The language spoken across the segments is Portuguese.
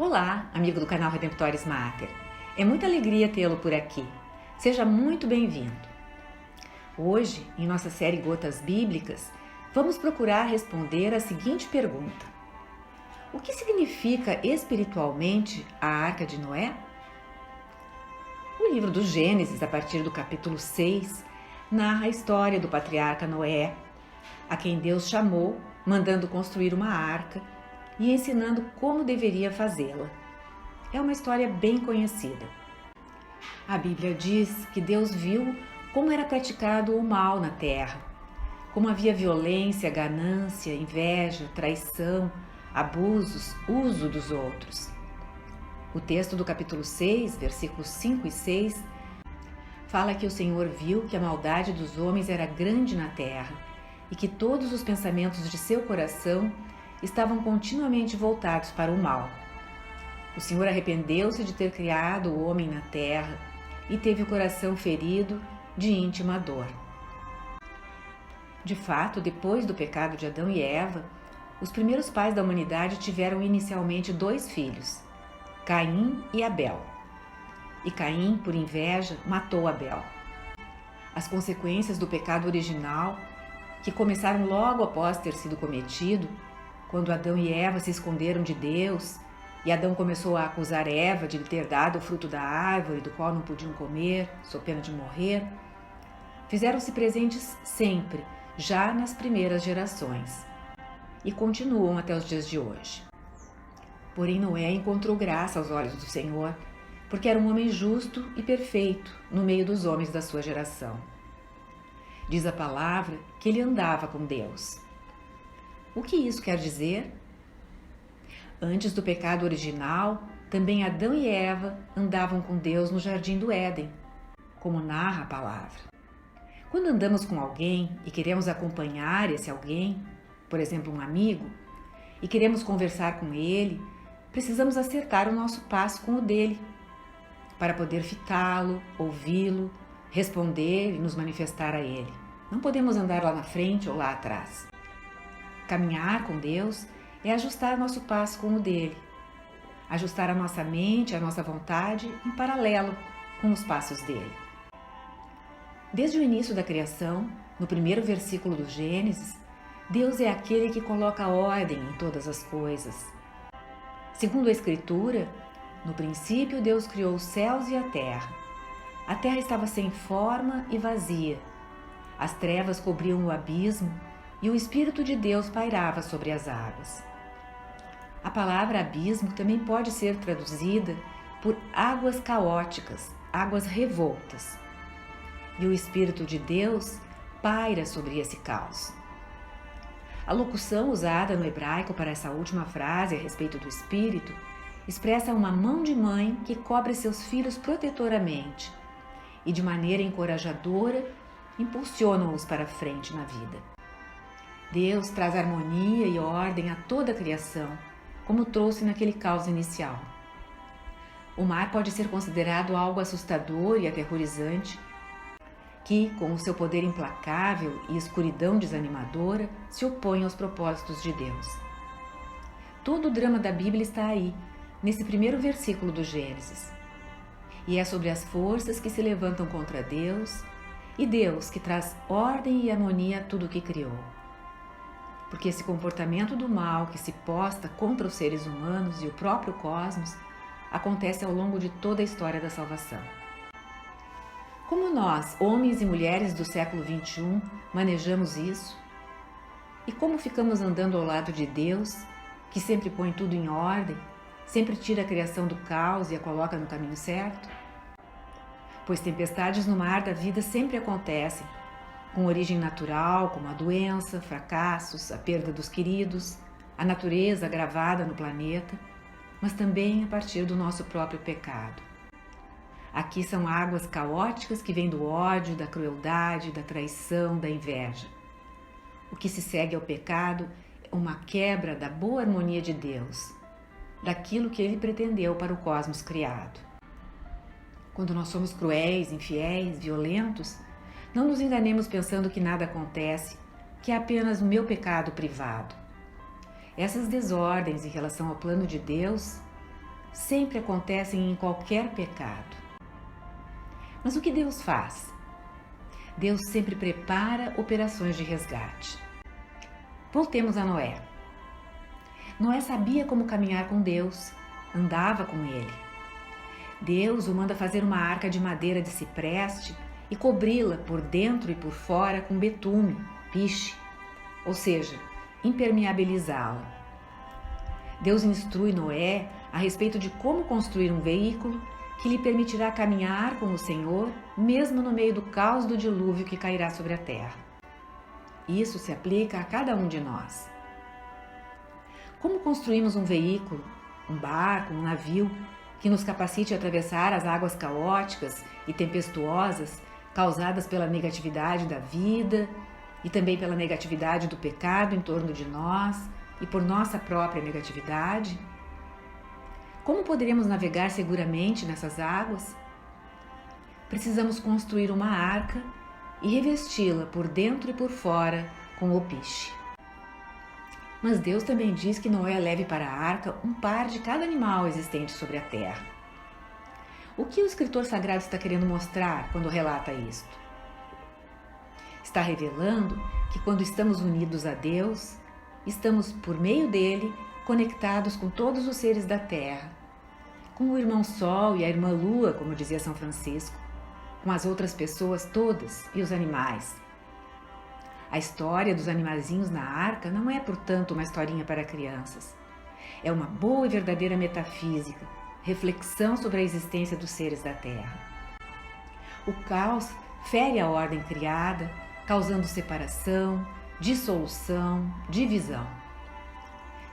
Olá, amigo do canal Redemptoris Mater. É muita alegria tê-lo por aqui. Seja muito bem-vindo. Hoje, em nossa série Gotas Bíblicas, vamos procurar responder a seguinte pergunta: o que significa espiritualmente a Arca de Noé? O livro do Gênesis, a partir do capítulo 6, narra a história do patriarca Noé, a quem Deus chamou, mandando construir uma arca e ensinando como deveria fazê-la. É uma história bem conhecida. A Bíblia diz que Deus viu como era praticado o mal na terra, como havia violência, ganância, inveja, traição, abusos, uso dos outros. O texto do capítulo 6, versículos 5 e 6, fala que o Senhor viu que a maldade dos homens era grande na terra e que todos os pensamentos de seu coração estavam continuamente voltados para o mal. O Senhor arrependeu-se de ter criado o homem na terra e teve o coração ferido de íntima dor. De fato, depois do pecado de Adão e Eva, os primeiros pais da humanidade tiveram inicialmente 2 filhos, Caim e Abel. E Caim, por inveja, matou Abel. As consequências do pecado original, que começaram logo após ter sido cometido, quando Adão e Eva se esconderam de Deus e Adão começou a acusar Eva de lhe ter dado o fruto da árvore do qual não podiam comer, sob pena de morrer, fizeram-se presentes sempre, já nas primeiras gerações, e continuam até os dias de hoje. Porém, Noé encontrou graça aos olhos do Senhor, porque era um homem justo e perfeito no meio dos homens da sua geração. Diz a palavra que ele andava com Deus. O que isso quer dizer? Antes do pecado original, também Adão e Eva andavam com Deus no jardim do Éden, como narra a palavra. Quando andamos com alguém e queremos acompanhar esse alguém, por exemplo, um amigo, e queremos conversar com ele, precisamos acertar o nosso passo com o dele, para poder fitá-lo, ouvi-lo, responder e nos manifestar a ele. Não podemos andar lá na frente ou lá atrás. Caminhar com Deus é ajustar nosso passo com o dele, ajustar a nossa mente, a nossa vontade em paralelo com os passos dele. Desde o início da criação, no primeiro versículo do Gênesis, Deus é aquele que coloca ordem em todas as coisas. Segundo a Escritura, no princípio Deus criou os céus e a terra. A terra estava sem forma e vazia. As trevas cobriam o abismo e o Espírito de Deus pairava sobre as águas. A palavra abismo também pode ser traduzida por águas caóticas, águas revoltas. E o Espírito de Deus paira sobre esse caos. A locução usada no hebraico para essa última frase a respeito do Espírito expressa uma mão de mãe que cobre seus filhos protetoramente e, de maneira encorajadora, impulsiona-os para frente na vida. Deus traz harmonia e ordem a toda a criação, como trouxe naquele caos inicial. O mar pode ser considerado algo assustador e aterrorizante, que, com o seu poder implacável e escuridão desanimadora, se opõe aos propósitos de Deus. Todo o drama da Bíblia está aí, nesse primeiro versículo do Gênesis. E é sobre as forças que se levantam contra Deus, e Deus que traz ordem e harmonia a tudo o que criou. Porque esse comportamento do mal que se posta contra os seres humanos e o próprio cosmos acontece ao longo de toda a história da salvação. Como nós, homens e mulheres do século XXI, manejamos isso? E como ficamos andando ao lado de Deus, que sempre põe tudo em ordem, sempre tira a criação do caos e a coloca no caminho certo? Pois tempestades no mar da vida sempre acontecem, com origem natural, como a doença, fracassos, a perda dos queridos, a natureza agravada no planeta, mas também a partir do nosso próprio pecado. Aqui são águas caóticas que vêm do ódio, da crueldade, da traição, da inveja. O que se segue ao pecado é uma quebra da boa harmonia de Deus, daquilo que Ele pretendeu para o cosmos criado. Quando nós somos cruéis, infiéis, violentos, não nos enganemos pensando que nada acontece, que é apenas o meu pecado privado. Essas desordens em relação ao plano de Deus sempre acontecem em qualquer pecado. Mas o que Deus faz? Deus sempre prepara operações de resgate. Voltemos a Noé. Noé sabia como caminhar com Deus, andava com Ele. Deus o manda fazer uma arca de madeira de cipreste e cobri-la por dentro e por fora com betume, piche, ou seja, impermeabilizá-la. Deus instrui Noé a respeito de como construir um veículo que lhe permitirá caminhar com o Senhor, mesmo no meio do caos do dilúvio que cairá sobre a terra. Isso se aplica a cada um de nós. Como construímos um veículo, um barco, um navio, que nos capacite a atravessar as águas caóticas e tempestuosas causadas pela negatividade da vida e também pela negatividade do pecado em torno de nós e por nossa própria negatividade? Como poderemos navegar seguramente nessas águas? Precisamos construir uma arca e revesti-la por dentro e por fora com o piche. Mas Deus também diz que Noé leve para a arca um par de cada animal existente sobre a terra. O que o escritor sagrado está querendo mostrar quando relata isto? Está revelando que quando estamos unidos a Deus, estamos, por meio dele, conectados com todos os seres da terra, com o irmão Sol e a irmã Lua, como dizia São Francisco, com as outras pessoas todas e os animais. A história dos animaizinhos na arca não é, portanto, uma historinha para crianças. É uma boa e verdadeira metafísica, reflexão sobre a existência dos seres da Terra. O caos fere a ordem criada, causando separação, dissolução, divisão.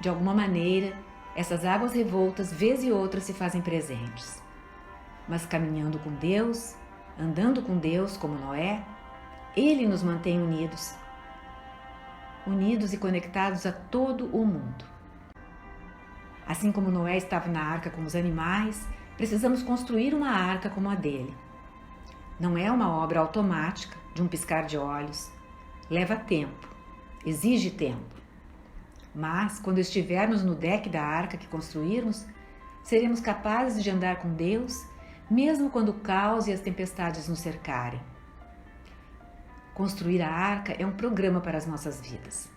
De alguma maneira, essas águas revoltas, vez e outra, se fazem presentes. Mas caminhando com Deus, andando com Deus como Noé, Ele nos mantém unidos e conectados a todo o mundo. Assim como Noé estava na arca com os animais, precisamos construir uma arca como a dele. Não é uma obra automática, de um piscar de olhos. Leva tempo, exige tempo. Mas, quando estivermos no deck da arca que construirmos, seremos capazes de andar com Deus, mesmo quando o caos e as tempestades nos cercarem. Construir a arca é um programa para as nossas vidas.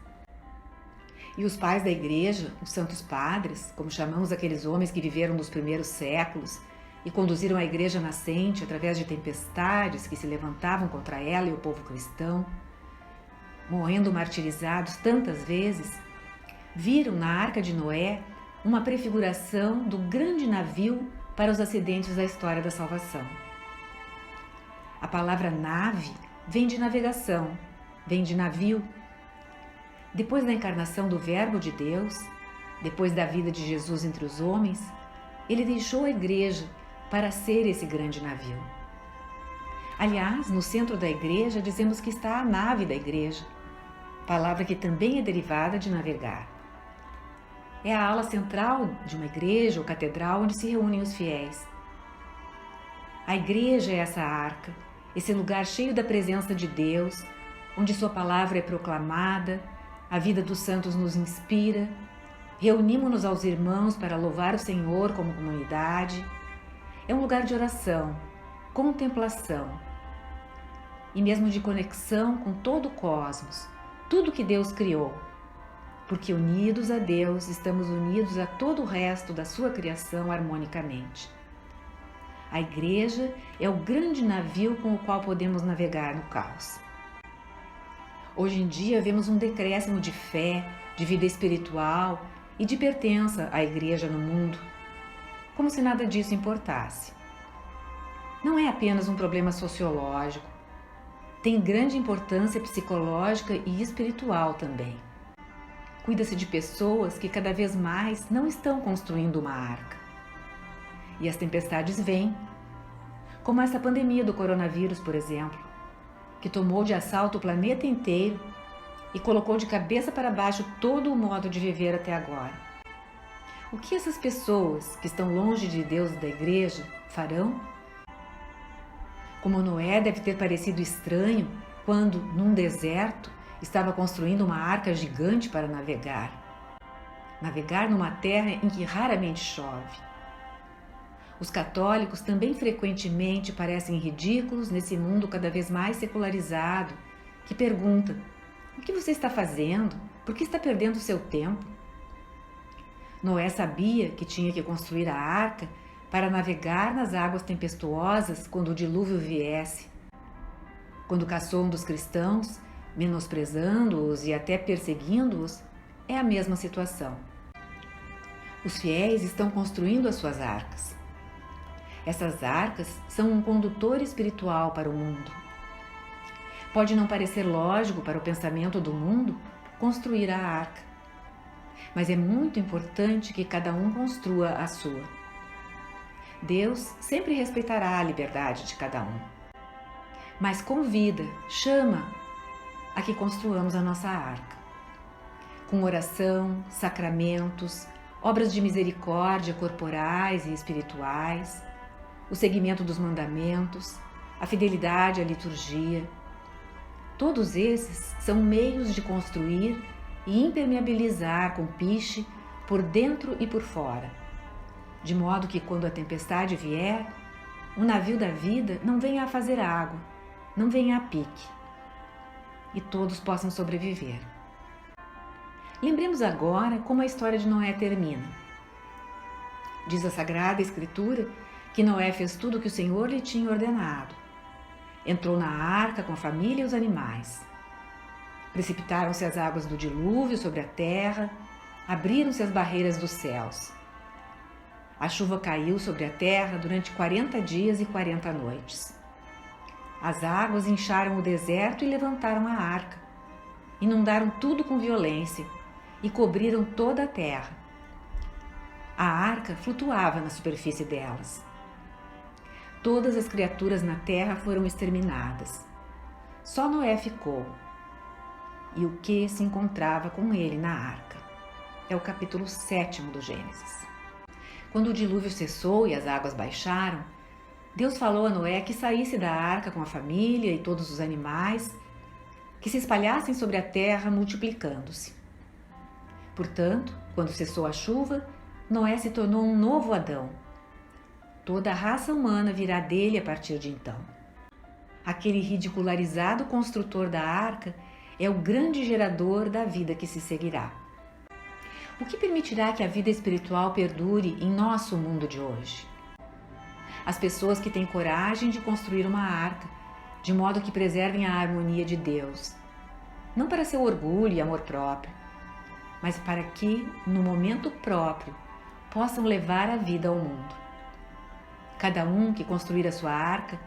E os pais da igreja, os santos padres, como chamamos aqueles homens que viveram nos primeiros séculos e conduziram a igreja nascente através de tempestades que se levantavam contra ela e o povo cristão, morrendo martirizados tantas vezes, viram na arca de Noé uma prefiguração do grande navio para os acidentes da história da salvação. A palavra nave vem de navegação, vem de navio. Depois da encarnação do Verbo de Deus, depois da vida de Jesus entre os homens, ele deixou a igreja para ser esse grande navio. Aliás, no centro da igreja dizemos que está a nave da igreja, palavra que também é derivada de navegar. É a ala central de uma igreja ou catedral onde se reúnem os fiéis. A igreja é essa arca, esse lugar cheio da presença de Deus, onde sua palavra é proclamada, a vida dos santos nos inspira, reunimos-nos aos irmãos para louvar o Senhor como comunidade. É um lugar de oração, contemplação e mesmo de conexão com todo o cosmos, tudo que Deus criou. Porque unidos a Deus, estamos unidos a todo o resto da sua criação harmonicamente. A igreja é o grande navio com o qual podemos navegar no caos. Hoje em dia vemos um decréscimo de fé, de vida espiritual e de pertença à igreja no mundo, como se nada disso importasse. Não é apenas um problema sociológico, tem grande importância psicológica e espiritual também. Cuida-se de pessoas que cada vez mais não estão construindo uma arca. E as tempestades vêm, como essa pandemia do coronavírus, por exemplo, que tomou de assalto o planeta inteiro e colocou de cabeça para baixo todo o modo de viver até agora. O que essas pessoas que estão longe de Deus e da igreja farão? Como Noé deve ter parecido estranho quando, num deserto, estava construindo uma arca gigante para navegar. Navegar numa terra em que raramente chove. Os católicos também frequentemente parecem ridículos nesse mundo cada vez mais secularizado, que pergunta: o que você está fazendo? Por que está perdendo seu tempo? Noé sabia que tinha que construir a arca para navegar nas águas tempestuosas quando o dilúvio viesse. Quando caçou um dos cristãos, menosprezando-os e até perseguindo-os, é a mesma situação. Os fiéis estão construindo as suas arcas. Essas arcas são um condutor espiritual para o mundo. Pode não parecer lógico para o pensamento do mundo construir a arca, mas é muito importante que cada um construa a sua. Deus sempre respeitará a liberdade de cada um, mas convida, chama a que construamos a nossa arca. Com oração, sacramentos, obras de misericórdia corporais e espirituais, o seguimento dos mandamentos, a fidelidade à liturgia. Todos esses são meios de construir e impermeabilizar com piche por dentro e por fora, de modo que quando a tempestade vier, o navio da vida não venha a fazer água, não venha a pique, e todos possam sobreviver. Lembremos agora como a história de Noé termina. Diz a Sagrada Escritura que Noé fez tudo o que o Senhor lhe tinha ordenado. Entrou na arca com a família e os animais. Precipitaram-se as águas do dilúvio sobre a terra, abriram-se as barreiras dos céus. A chuva caiu sobre a terra durante 40 dias e 40 noites. As águas incharam o deserto e levantaram a arca. Inundaram tudo com violência e cobriram toda a terra. A arca flutuava na superfície delas. Todas as criaturas na terra foram exterminadas. Só Noé ficou, e o que se encontrava com ele na arca. É o capítulo 7 do Gênesis. Quando o dilúvio cessou e as águas baixaram, Deus falou a Noé que saísse da arca com a família e todos os animais, que se espalhassem sobre a terra multiplicando-se. Portanto, quando cessou a chuva, Noé se tornou um novo Adão. Toda a raça humana virá dele a partir de então. Aquele ridicularizado construtor da arca é o grande gerador da vida que se seguirá. O que permitirá que a vida espiritual perdure em nosso mundo de hoje? As pessoas que têm coragem de construir uma arca, de modo que preservem a harmonia de Deus, não para seu orgulho e amor próprio, mas para que, no momento próprio, possam levar a vida ao mundo. Cada um que construir a sua arca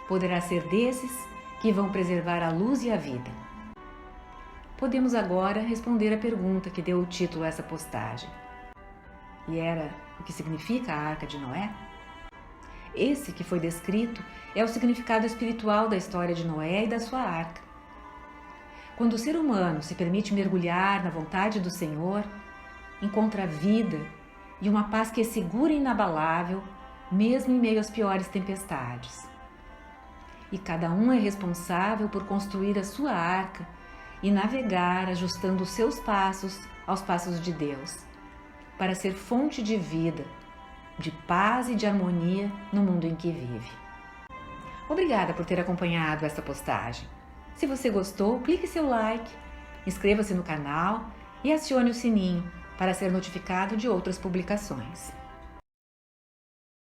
poderá ser desses que vão preservar a luz e a vida. Podemos agora responder a pergunta que deu o título a essa postagem. E era: o que significa a Arca de Noé? Esse que foi descrito é o significado espiritual da história de Noé e da sua arca. Quando o ser humano se permite mergulhar na vontade do Senhor, encontra vida e uma paz que é segura e inabalável, mesmo em meio às piores tempestades. E cada um é responsável por construir a sua arca e navegar ajustando os seus passos aos passos de Deus, para ser fonte de vida, de paz e de harmonia no mundo em que vive. Obrigada por ter acompanhado esta postagem. Se você gostou, clique seu like, inscreva-se no canal e acione o sininho para ser notificado de outras publicações.